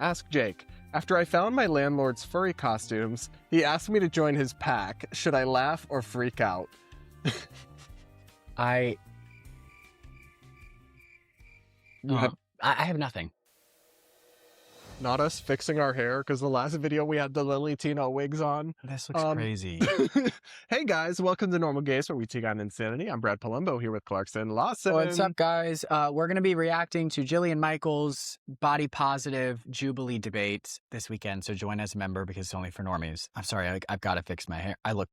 Ask Jake. After I found my landlord's furry costumes, he asked me to join his pack. Should I laugh or freak out? I have nothing. Not us fixing our hair, because the last video we had the Lily Tino wigs on. This looks crazy. Hey guys, welcome to Normal Gays, where we take on insanity. I'm Brad Polumbo here with Clarkson Lawson. What's up, guys? We're going to be reacting to Jillian Michaels' body positive Jubilee debate this weekend, so join as a member because it's only for normies. I'm sorry, I've got to fix my hair. I look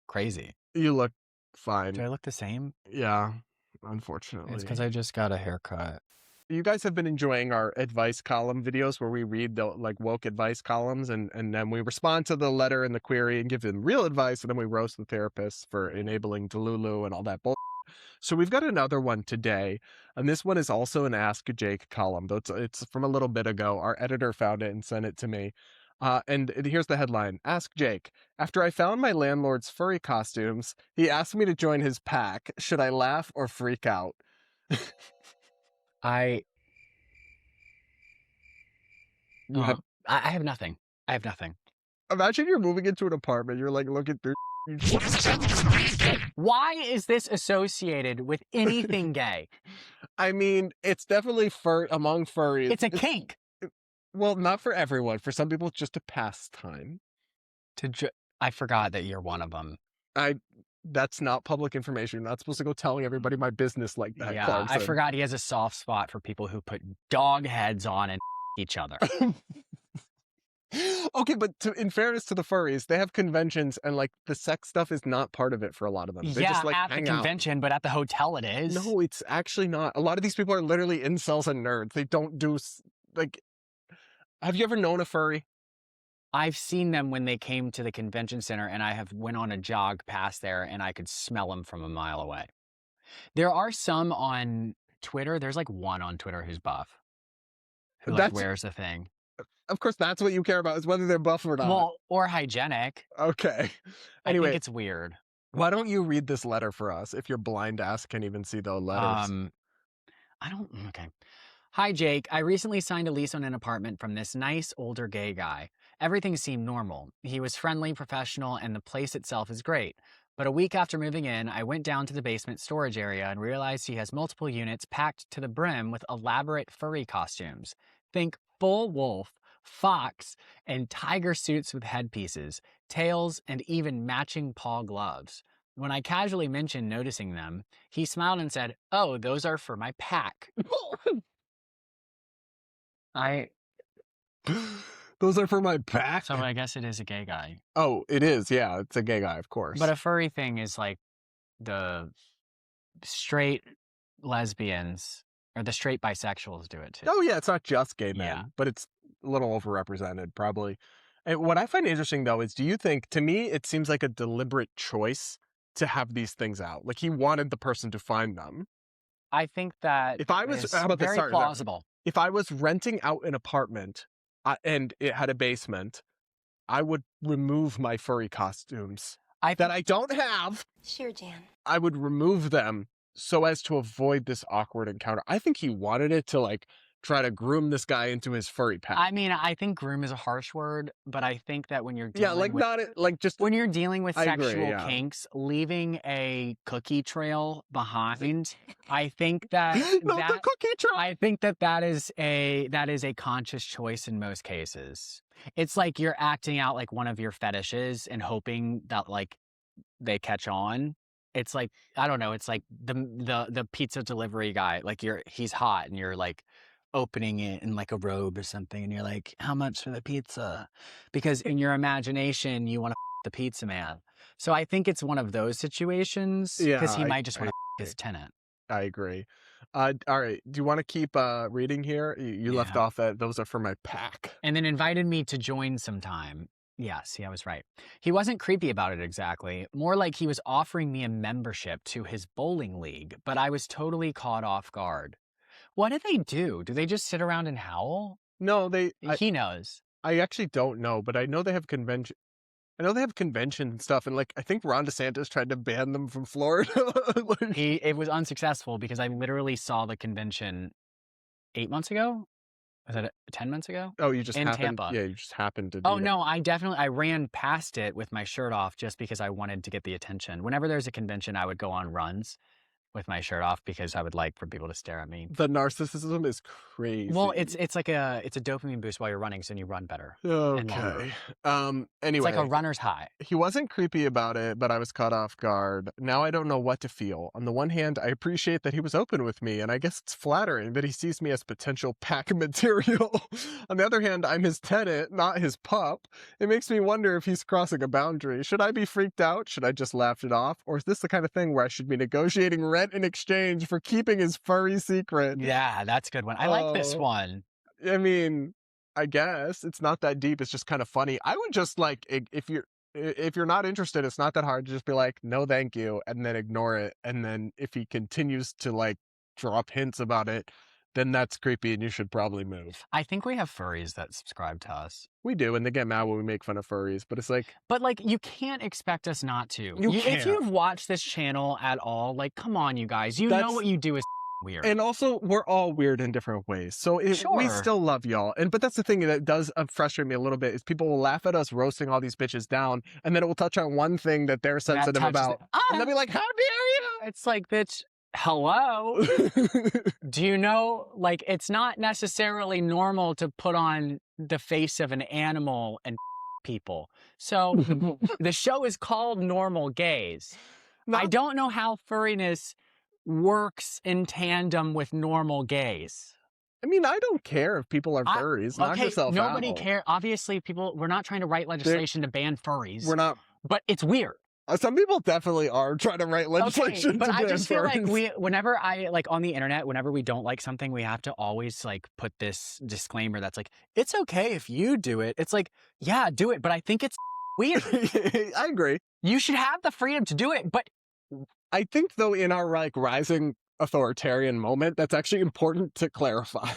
crazy. You look fine. Do I look the same? Yeah, unfortunately. It's because I just got a haircut. You guys have been enjoying our advice column videos where we read the woke advice columns and then we respond to the letter and the query and give them real advice, and then we roast the therapists for enabling Delulu and all that bull. So we've got another one today, and this one is also an Ask Jake column, though it's from a little bit ago. Our editor found it and sent it to me. And here's the headline. Ask Jake. After I found my landlord's furry costumes, he asked me to join his pack. Should I laugh or freak out? I have nothing. I have nothing. Imagine you're moving into an apartment. You're like looking through. Why is this associated with anything gay? I mean, it's definitely among furries. It's a kink. Well, not for everyone. For some people, it's just a pastime. I forgot that you're one of them. That's not public information. You're not supposed to go telling everybody my business like that. Yeah, Clarkson. I forgot he has a soft spot for people who put dog heads on and each other. Okay, but in fairness to the furries, they have conventions, and like the sex stuff is not part of it for a lot of them. They yeah, just, like, at the convention, but at the hotel it is. No, it's actually not. A lot of these people are literally incels and nerds. They don't do like. Have you ever known a furry? I've seen them when they came to the convention center, and I have went on a jog past there, and I could smell them from a mile away. There are some on Twitter. There's like one on Twitter who's buff, who like wears a thing. Of course, that's what you care about, is whether they're buff or not. Well, or hygienic. Okay. Anyway, I think it's weird. Why don't you read this letter for us if your blind ass can't even see the letters? Okay. Hi, Jake. I recently signed a lease on an apartment from this nice older gay guy. Everything seemed normal. He was friendly, professional, and the place itself is great. But a week after moving in, I went down to the basement storage area and realized he has multiple units packed to the brim with elaborate furry costumes. Think full wolf, fox, and tiger suits with headpieces, tails, and even matching paw gloves. When I casually mentioned noticing them, he smiled and said, "Oh, those are for my pack." Those are for my pack? So I guess it is a gay guy. Oh, it is. Yeah, it's a gay guy, of course. But a furry thing is like the straight lesbians or the straight bisexuals do it too. Oh, yeah, it's not just gay men, but it's a little overrepresented, probably. And what I find interesting, though, is do you think, to me, it seems like a deliberate choice to have these things out? Like he wanted the person to find them. I think that if I was, how about very this? Plausible. If I was renting out an apartment and it had a basement, I would remove my furry costumes that I don't have. Sure, Jan. I would remove them so as to avoid this awkward encounter. I think he wanted it to like try to groom this guy into his furry pack. I mean, I think groom is a harsh word, but I think that when you're dealing when you're dealing with sexual kinks, leaving a cookie trail behind, I think that the cookie trail. I think that is a conscious choice in most cases. It's like you're acting out like one of your fetishes and hoping that like they catch on. It's like, I don't know, it's like the pizza delivery guy, like he's hot and you're like opening it in like a robe or something, and you're like, how much for the pizza? Because in your imagination, you want to the pizza man. So I think it's one of those situations, because he might just want to his tenant. I agree. All right. Do you want to keep reading here? You left off at, those are for my pack. And then invited me to join sometime. Yes, I was right. He wasn't creepy about it exactly. More like he was offering me a membership to his bowling league, but I was totally caught off guard. What do they do? Do they just sit around and howl? No, he knows. I actually don't know, but I know they have convention. I know they have convention and stuff, and like I think Ron DeSantis tried to ban them from Florida. It was unsuccessful because I literally saw the convention 8 months ago. Was that 10 months ago? Oh, you just In happened. Tampa. Yeah, you just happened to. Oh no, I ran past it with my shirt off just because I wanted to get the attention. Whenever there's a convention, I would go on runs with my shirt off because I would like for people to stare at me. The narcissism is crazy. Well, it's like a dopamine boost while you're running, so you run better. Okay. Anyway, It's like a runner's high. he wasn't creepy about it, but I was caught off guard. Now I don't know what to feel. On the one hand, I appreciate that he was open with me, and I guess it's flattering that he sees me as potential pack material. On the other hand, I'm his tenant, not his pup. It makes me wonder if he's crossing a boundary. Should I be freaked out? Should I just laugh it off? Or is this the kind of thing where I should be negotiating rent in exchange for keeping his furry secret? Yeah, that's a good one. I like this one. I mean, I guess it's not that deep. It's just kind of funny. I would just like, if you're not interested, it's not that hard to just be like, no, thank you, and then ignore it. And then if he continues to like drop hints about it, then that's creepy and you should probably move. I think we have furries that subscribe to us. We do, and they get mad when we make fun of furries, but it's like... But, like, you can't expect us not to. You can't. If you've watched this channel at all, like, come on, you guys. You know what you do is weird. And also, we're all weird in different ways. So we still love y'all. But that's the thing that does frustrate me a little bit is people will laugh at us roasting all these bitches down, and then it will touch on one thing that they're sensitive about. And they'll be like, how dare you? It's like, bitch... Hello? Do you know, like, it's not necessarily normal to put on the face of an animal and people. So the show is called Normal Gays. I don't know how furriness works in tandem with normal gays. I mean, I don't care if people are furries. Knock yourself out. Nobody cares. Obviously, we're not trying to write legislation to ban furries. We're not. But it's weird. Some people definitely are trying to write legislation. But I just feel like whenever on the internet, whenever we don't like something, we have to always like put this disclaimer that's like, it's okay if you do it. It's like, yeah, do it. But I think it's weird. I agree. You should have the freedom to do it. But I think though, in our like rising authoritarian moment, that's actually important to clarify.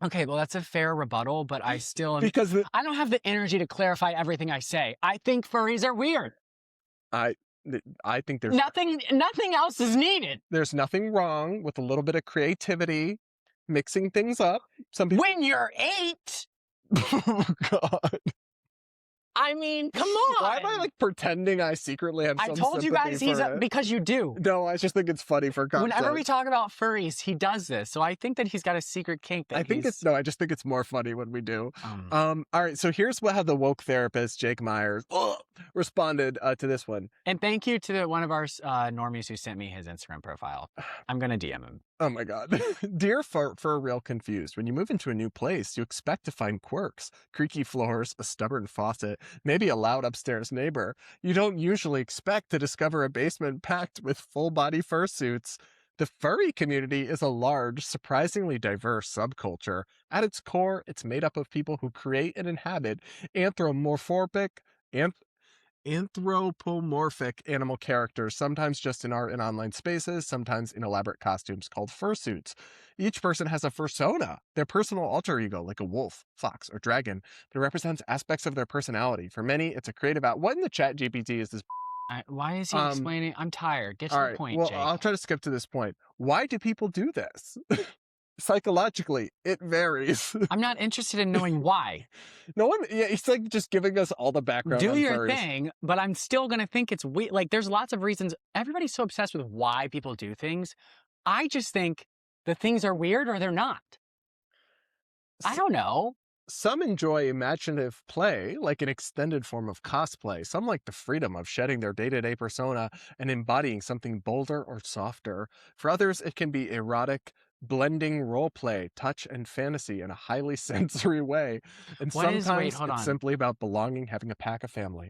Okay, well, that's a fair rebuttal, but I still because I don't have the energy to clarify everything I say. I think furries are weird. I think there's nothing else is needed. There's nothing wrong with a little bit of creativity, mixing things up. Some people... When you're 8. Oh God. I mean, come on. Why am I like pretending I secretly have some I told you guys because you do. No, I just think it's funny for context. Whenever we talk about furries, he does this. So I think that he's got a secret kink that I just think it's more funny when we do. All right, so here's how the woke therapist, Jake Myers, responded to this one. And thank you to one of our normies who sent me his Instagram profile. I'm going to DM him. Oh my God. Dear for real confused. When you move into a new place, you expect to find quirks, creaky floors, a stubborn faucet, maybe a loud upstairs neighbor. You don't usually expect to discover a basement packed with full body fursuits. The furry community is a large, surprisingly diverse subculture. At its core, it's made up of people who create and inhabit anthropomorphic animal characters, sometimes just in art and online spaces, sometimes in elaborate costumes called fursuits. Each person has a fursona, their personal alter ego, like a wolf, fox, or dragon, that represents aspects of their personality. For many, it's a creative what in the chat GPT is this? Why is he explaining? I'm tired. Get to the point, well, Jake. I'll try to skip to this point. Why do people do this? Psychologically, it varies. I'm not interested in knowing why. He's like just giving us all the background. Do your thing, but I'm still going to think it's weird. Like, there's lots of reasons. Everybody's so obsessed with why people do things. I just think the things are weird or they're not. I don't know. Some enjoy imaginative play, like an extended form of cosplay. Some like the freedom of shedding their day-to-day persona and embodying something bolder or softer. For others, it can be erotic, blending role play, touch, and fantasy in a highly sensory way. And sometimes it's simply about belonging, having a pack of family.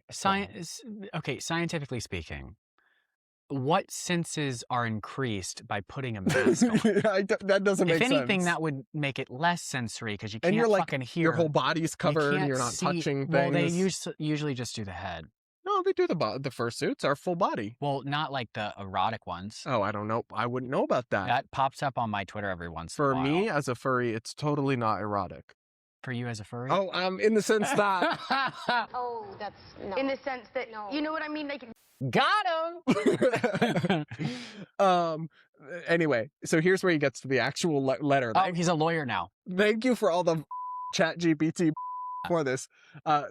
Okay, scientifically speaking, what senses are increased by putting a mask on? That doesn't make sense. If anything, that would make it less sensory because you can't fucking hear. Your whole body's covered and you're not touching things. Well, they usually just do the head. No, they do the fursuits are full body. Well, not like the erotic ones. Oh, I don't know. I wouldn't know about that. That pops up on my Twitter every once in a while. For me, as a furry, it's totally not erotic. For you as a furry? Oh, in the sense that... Oh, that's... No. In the sense that... No. You know what I mean? Like... Got him! Anyway, so here's where he gets to the actual letter. Oh, he's a lawyer now. Thank you for all the chat GPT for this.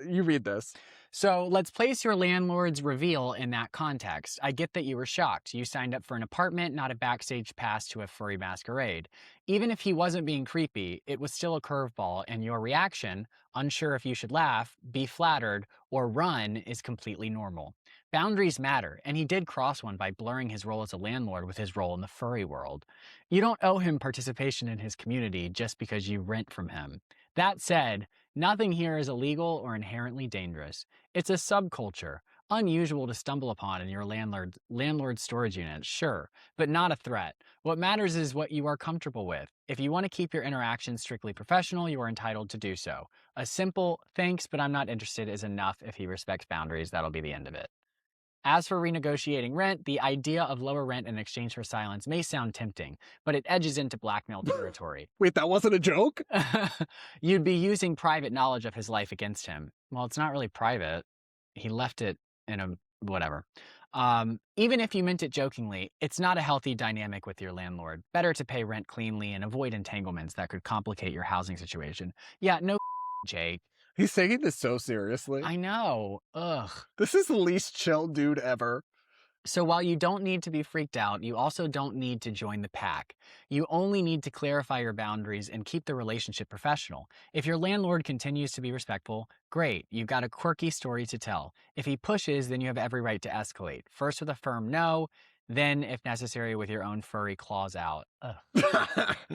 You read this. So let's place your landlord's reveal in that context. I get that you were shocked. You signed up for an apartment, not a backstage pass to a furry masquerade. Even if he wasn't being creepy, it was still a curveball, and your reaction, unsure if you should laugh, be flattered, or run, is completely normal. Boundaries matter, and he did cross one by blurring his role as a landlord with his role in the furry world. You don't owe him participation in his community just because you rent from him. That said, nothing here is illegal or inherently dangerous. It's a subculture, unusual to stumble upon in your landlord storage unit, sure, but not a threat. What matters is what you are comfortable with. If you want to keep your interactions strictly professional, you are entitled to do so. A simple "thanks, but I'm not interested" is enough. If he respects boundaries, that'll be the end of it. As for renegotiating rent, the idea of lower rent in exchange for silence may sound tempting, but it edges into blackmail territory. Wait, that wasn't a joke? You'd be using private knowledge of his life against him. Well, it's not really private. He left it in a whatever. Even if you meant it jokingly, it's not a healthy dynamic with your landlord. Better to pay rent cleanly and avoid entanglements that could complicate your housing situation. Yeah, no, Jake. He's taking this so seriously. I know. Ugh. This is the least chill dude ever. So while you don't need to be freaked out, you also don't need to join the pack. You only need to clarify your boundaries and keep the relationship professional. If your landlord continues to be respectful, great, you've got a quirky story to tell. If he pushes, then you have every right to escalate. First with a firm no, then, if necessary, with your own furry claws out.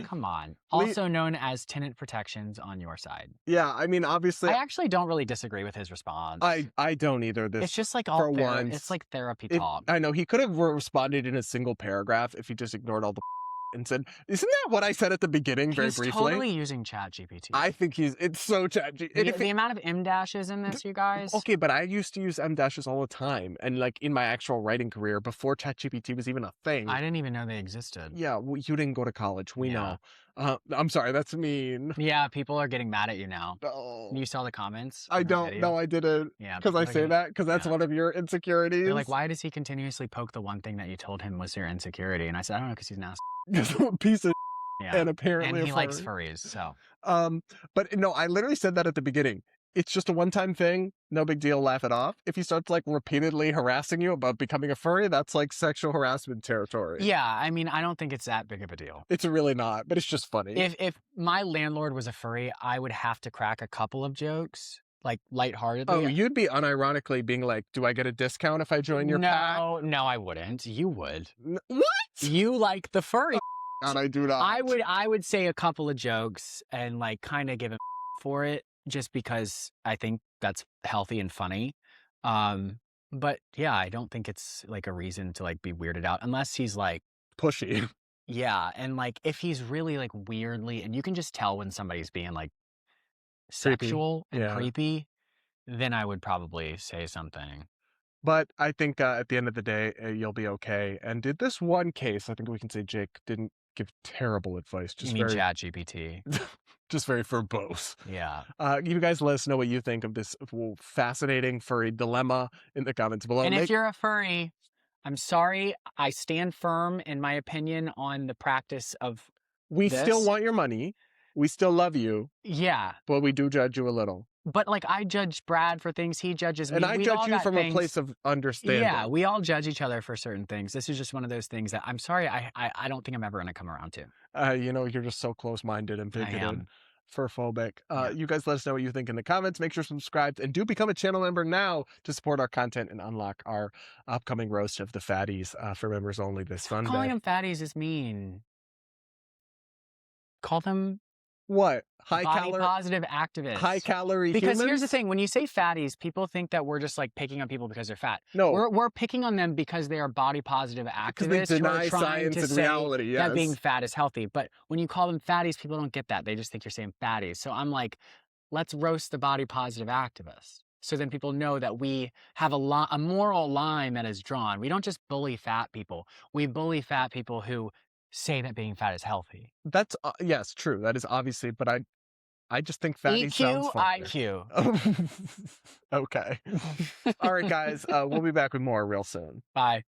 Come on. Also known as tenant protections on your side. Yeah, I mean, obviously, I actually don't really disagree with his response. I don't either. It's just like all it's like therapy talk. I know he could have responded in a single paragraph if he just ignored all the and said, "Isn't that what I said at the beginning?" Very briefly. He's totally using ChatGPT. I think it's so ChatGPT. The amount of M dashes in this, you guys. Okay, but I used to use M dashes all the time, and like in my actual writing career before ChatGPT was even a thing. I didn't even know they existed. Yeah, well, you didn't go to college. We know. I'm sorry, that's mean. Yeah, people are getting mad at you now. Oh. You saw the comments? I don't. No, I didn't. Yeah. Because I say that because that's one of your insecurities. They're like, why does he continuously poke the one thing that you told him was your insecurity? And I said, I don't know, because he's an ass. Piece of yeah. And apparently and he likes furries, so. But no, I literally said that at the beginning. It's just a one-time thing. No big deal. Laugh it off. If he starts like repeatedly harassing you about becoming a furry, that's like sexual harassment territory. Yeah, I mean, I don't think it's that big of a deal. It's really not, but it's just funny. If my landlord was a furry, I would have to crack a couple of jokes, like lightheartedly. Oh, you'd be unironically being like, "Do I get a discount if I join your pack?" No, I wouldn't. You would. What? You like the furry. And I do not. I would say a couple of jokes and like kind of give him for it, just because I think that's healthy and funny. But yeah, I don't think it's like a reason to like be weirded out unless he's like pushy. Yeah, and like if he's really like weirdly, and you can just tell when somebody's being like sexual and creepy, then I would probably say something. But I think at the end of the day, you'll be okay. And in this one case, I think we can say Jake didn't give terrible advice. Just you mean ChatGPT? Just very verbose. Yeah. You guys let us know what you think of this fascinating furry dilemma in the comments below. And if you're a furry, I'm sorry. I stand firm in my opinion on the practice of this. Still want your money. We still love you. Yeah. But we do judge you a little. But like I judge Brad for things, he judges me. And I judge you from a place of understanding. Yeah, we all judge each other for certain things. This is just one of those things that I'm sorry, I don't think I'm ever going to come around to. You know, you're just so close-minded and bigoted. Furphobic. Yeah. You guys let us know what you think in the comments. Make sure to subscribe and do become a channel member now to support our content and unlock our upcoming roast of the fatties for members only this Sunday. Calling them fatties is mean. Call them what? Body positive activists. High calorie Because humans? here's the thing, when you say fatties, people think that we're just like picking on people because they're fat. No. We're picking on them because they are body positive activists because they deny who are trying science to and say reality, yes. that being fat is healthy. But when you call them fatties, people don't get that. They just think you're saying fatties. So I'm like, let's roast the body positive activists. So then people know that we have a moral line that is drawn. We don't just bully fat people. We bully fat people who say that being fat is healthy. That's, yes, true. That is obviously, but I just think fatty sounds fun. IQ. Okay. All right, guys. We'll be back with more real soon. Bye.